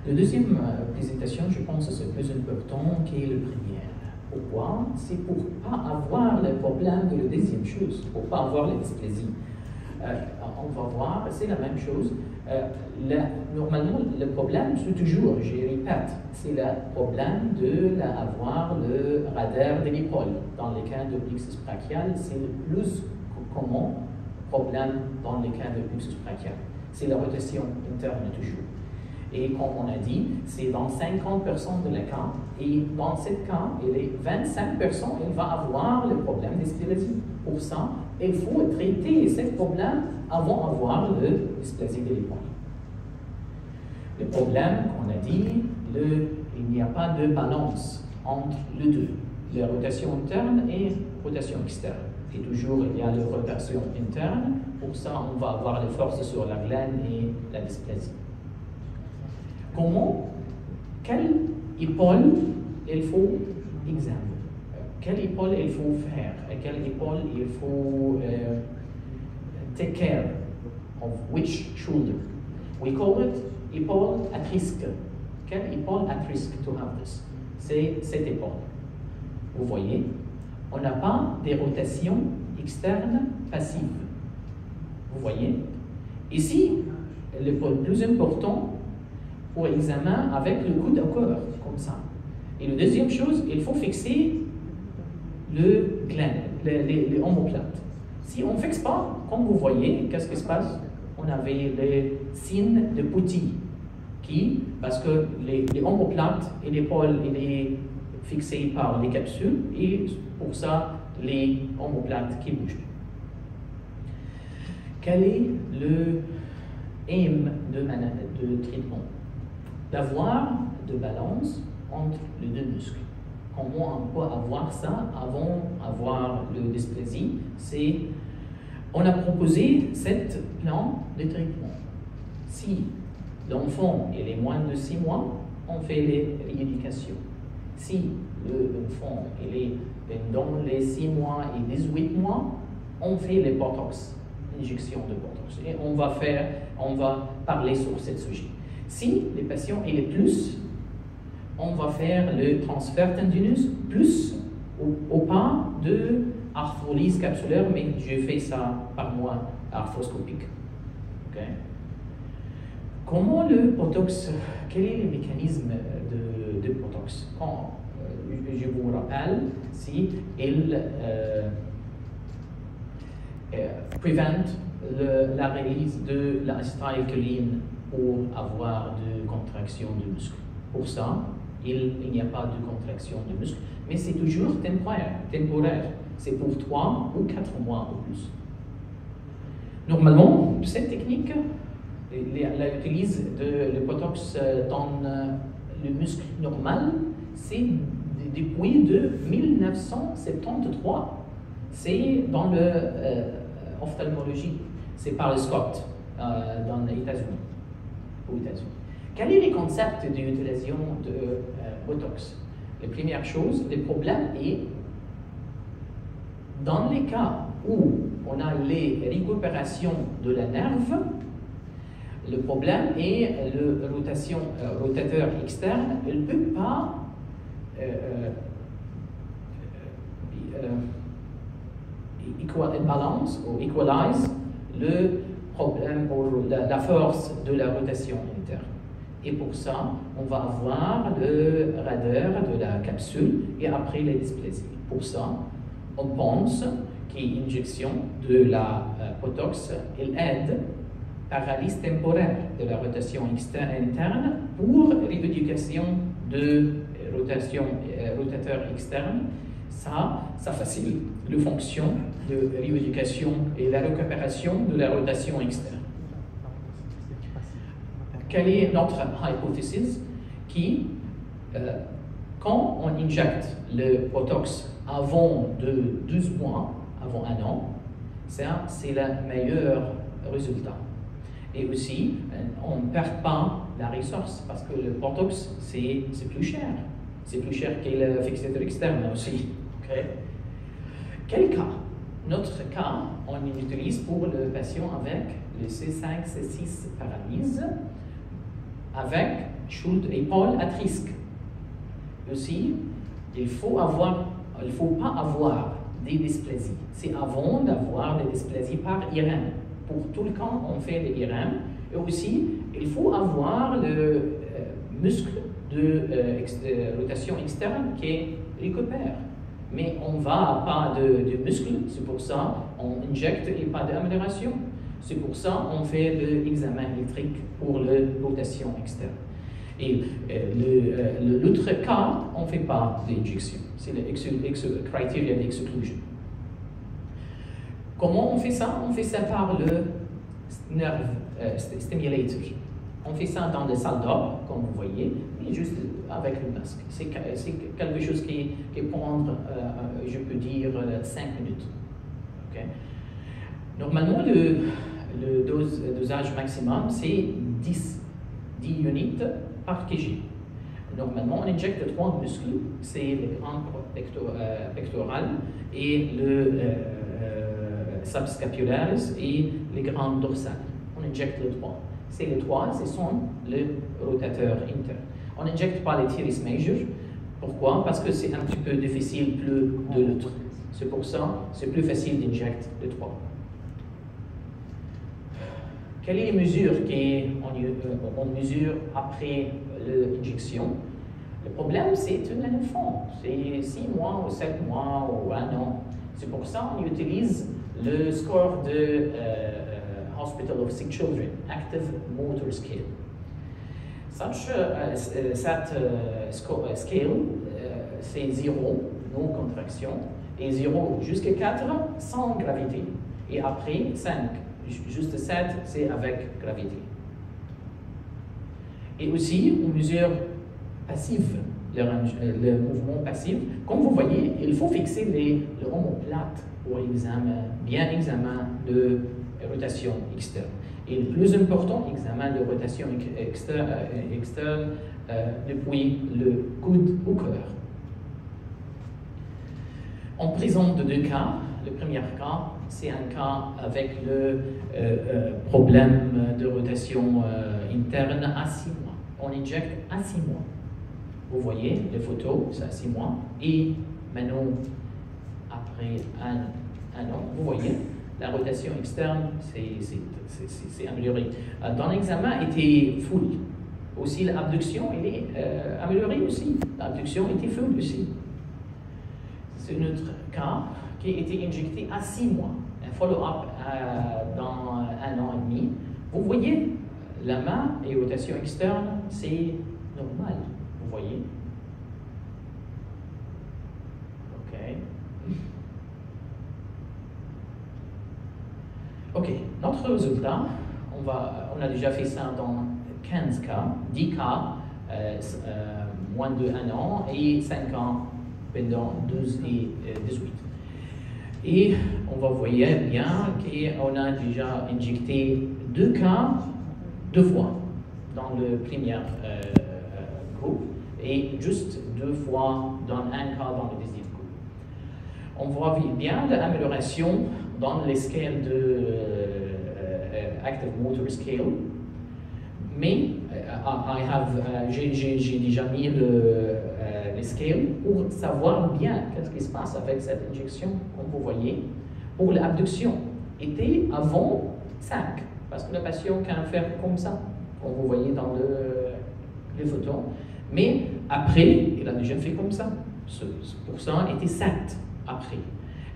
La deuxième présentation, je pense que c'est plus important que la première. Pourquoi? C'est pour ne pas avoir le problème de la deuxième chose, pour ne pas avoir la dysplasie. On va voir, c'est la même chose. Normalement, le problème, c'est toujours, je répète, c'est le problème d'avoir le radar de l'épaule. Dans le cas de plexus brachial, c'est le plus commun problème dans le cas de plexus brachial. C'est la rotation interne toujours. Et comme on a dit, c'est dans 50% de les cas. Et dans ce cas, les 25%, il va avoir le problème d'dysplasie. Pour ça, il faut traiter ce problème avant d'avoir la dysplasie de l'épaule. Le problème, qu'on a dit, il n'y a pas de balance entre les deux, la rotation interne et la rotation externe. Et toujours, il y a la rotation interne. Pour ça, on va avoir les forces sur la glène et la dysplasie. Comment, quelle épaule il faut examiner? Quelle épaule il faut faire? Et quelle épaule il faut take care of which shoulder? We call it épaule at risk. Quelle épaule at risk to have this? C'est cette épaule. Vous voyez, on n'a pas de rotation externe passive. Vous voyez? Ici, l'épaule plus important pour examen avec le coude au corps, comme ça. Et la deuxième chose, il faut fixer le glène, les omoplates. Si on ne fixe pas, comme vous voyez, qu'est-ce qui se passe? On avait les signes de Pouty, parce que les omoplates et l'épaule, il est fixé par les capsules, et pour ça, les omoplates qui bougent. Quel est le aim de traitement? D'avoir de balance entre les deux muscles. Comment on peut avoir ça avant d'avoir le dysplasie? On a proposé 7 plans de traitement. Si l'enfant est moins de 6 mois, on fait les rééducations. Si l'enfant est dans les 6 mois et 18 mois, on fait les botox, injection de botox. Et on va parler sur ce sujet. Si le patient est plus, on va faire le transfert tendineux plus au pas de arthrolyse capsulaire, mais je fais ça par moi arthroscopique. Okay. Comment le botox, quel est le mécanisme de botox? Quand, je vous rappelle, si il prevent la release de l'acétylcholine pour avoir de contraction de muscle. Pour ça, il n'y a pas de contraction de muscle, mais c'est toujours temporaire. C'est pour 3 ou 4 mois ou plus. Normalement, cette technique, l'utilise de le botox dans le muscle normal, c'est depuis 1973. C'est dans l'ophtalmologie, c'est par le Scott dans les États-Unis. Quel est le concept d'utilisation de botox? La première chose, le problème est dans les cas où on a les récupérations de la nerve, le problème est le rotateur externe, il ne peut pas balance ou equalize le problème ou la force de la rotation interne. Et pour ça, on va avoir le radar de la capsule et après la dysplasie. Pour ça, on pense qu'une injection de la botox, elle aide paralyse temporaire de la rotation interne pour rééducation de rotateur externe. Ça facilite la fonction de rééducation et la récupération de la rotation externe. Quelle est notre hypothèse? Quand on injecte le botox avant de 12 mois, avant 1 an, ça c'est le meilleur résultat. Et aussi, on ne perd pas la ressource parce que le botox, c'est plus cher. C'est plus cher que le fixateur externe aussi. Okay. Quel cas? Notre cas, on utilise pour le patient avec le C5, C6 paralyse. avec Schulter épaule à risque. Aussi, il ne faut pas avoir des dysplasies. C'est avant d'avoir des dysplasies par IRM. Pour tout le cas, on fait des IRM. Et aussi, il faut avoir le muscle de rotation externe qui récupère. Mais on ne va pas de muscle, c'est pour ça on injecte et pas d'amélioration. C'est pour ça on fait l'examen électrique pour la rotation externe. Et l'autre cas, on ne fait pas d'injection. C'est le criteria d'exclusion. Comment on fait ça? On fait ça par le nerve stimulator. On fait ça dans des salles d'or, comme vous voyez, mais juste avec le masque. C'est quelque chose qui prend, je peux dire, 5 minutes. Okay? Normalement, le dosage maximum, c'est 10 unités par kg. Normalement, on injecte 3 muscles, c'est le grand pectoral et le subscapularis et les grands dorsales. On injecte les 3. C'est les 3, ce sont les rotateurs internes. On n'injecte pas les teres major. Pourquoi? Parce que c'est un petit peu difficile plus de l'autre. C'est pour ça c'est plus facile d'injecter les 3. Quelles sont les mesures qu'on mesure après l'injection? Le problème, c'est un enfant. C'est 6 mois ou 7 mois ou 1 an. C'est pour ça qu'on utilise le score de Hospital of Sick Children, Active Motor Scale. Cette scale, c'est 0, non contraction, et 0 jusqu'à 4, sans gravité. Et après, 5, juste 7, c'est avec gravité. Et aussi, on mesure passif, le mouvement passif. Comme vous voyez, il faut fixer les omoplates pour bien examen de rotation externe. Et le plus important, examen de rotation externe depuis le coude au cœur. On présente 2 cas. Le premier cas, c'est un cas avec le problème de rotation interne à 6 mois. On injecte à 6 mois. Vous voyez les photos, c'est à 6 mois. Et maintenant, après un an, vous voyez, la rotation externe, c'est amélioré. Dans l'examen, était full. Aussi, l'abduction, elle est améliorée aussi. L'abduction était full aussi. C'est un autre cas qui a été injecté à 6 mois. Un follow-up dans 1 an et demi. Vous voyez, la main et rotation externe, c'est normal. Vous voyez? OK. OK, notre résultat, on a déjà fait ça dans 15 cas, 10 cas, moins de 1 an, et 5 ans pendant 12 et 18. Et on va voir bien qu'on a déjà injecté 2 cas 2 fois dans le premier groupe, et juste 2 fois dans un cas dans le deuxième groupe. On voit bien l'amélioration dans les scales de Active Motor Scale, mais j'ai déjà mis les scales pour savoir bien qu'est-ce qui se passe avec cette injection, comme vous voyez. Pour l'abduction, était avant 5, parce que le patient peut faire comme ça, comme vous voyez dans les photos, mais après, il a déjà fait comme ça. Pour ça, il était 7 après.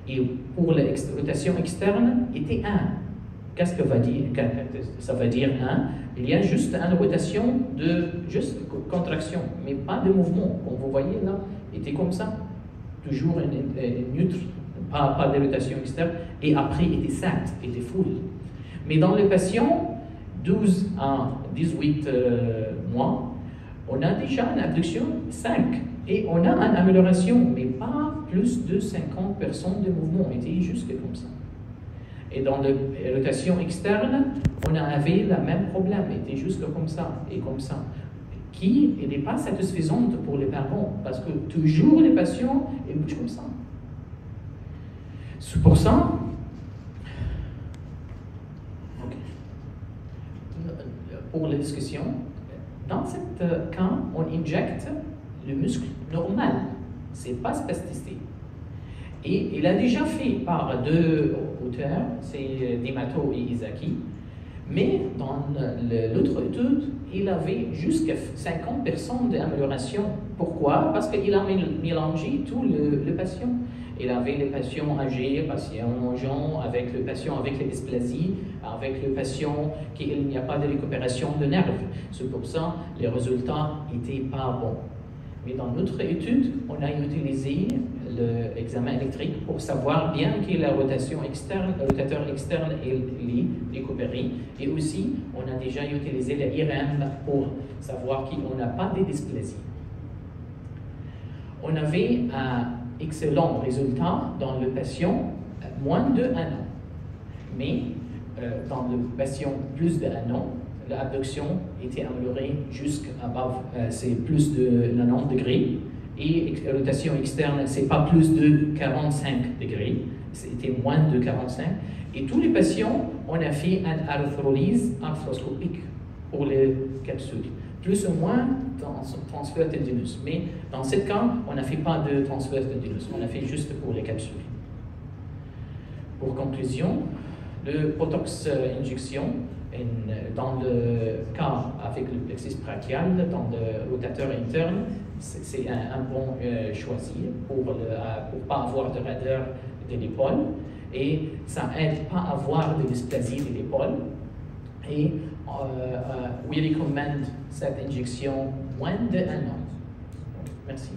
Et pour la rotation externe, il était 1. Qu'est-ce que ça veut dire 1? Il y a juste une rotation de contraction, mais pas de mouvement. Comme vous voyez là, il était comme ça. Toujours neutre, pas de rotation externe. Et après, il était 7, il était full. Mais dans les patients, 12 à 18 mois, on a déjà une abduction 5. Et on a une amélioration, mais pas plus de 50% de mouvement. On était juste comme ça. Et dans la rotation externe, on avait le même problème. On était juste comme ça et comme ça. Qui n'est pas satisfaisante pour les parents, parce que toujours les patients, ils bougent comme ça. C'est pour ça, pour la discussion, dans ce cas, on injecte le muscle normal, ce n'est pas spastisé. Et il a déjà fait par deux auteurs, c'est D'Amato et Izaki, mais dans l'autre étude, il avait jusqu'à 50% d'amélioration. Pourquoi? Parce qu'il a mélangé tout le patient. Il avait les patients âgés, les patients jeunes, avec le patient avec les dysplasies, avec le patient qui il n'y a pas de récupération de nerfs. C'est pour ça que les résultats n'étaient pas bons. Mais dans notre étude, on a utilisé l'examen électrique pour savoir bien que la rotation externe, le rotateur externe est récupéré. Et aussi, on a déjà utilisé le IRM pour savoir qu'on n'a pas de dysplasie. On avait un excellent résultat dans le patient moins de 1 an. Mais dans le patient plus de 1 an, l'abduction était améliorée jusqu'à c'est plus de 90 degrés. Et la rotation externe, c'est pas plus de 45 degrés, c'était moins de 45. Et tous les patients, on a fait une arthrolyse arthroscopique pour les capsules. Plus ou moins transfert tendineux. Mais dans ce cas, on n'a fait pas de transfert tendineux, on a fait juste pour les capsules. Pour conclusion, le Botox injection, dans le cas avec le plexus brachial, dans le rotateur interne, c'est un bon choisi pour ne pas avoir de raideur de l'épaule et ça aide pas à avoir de dysplasie de l'épaule. Et we recommend cette injection moins de 1 an. Merci.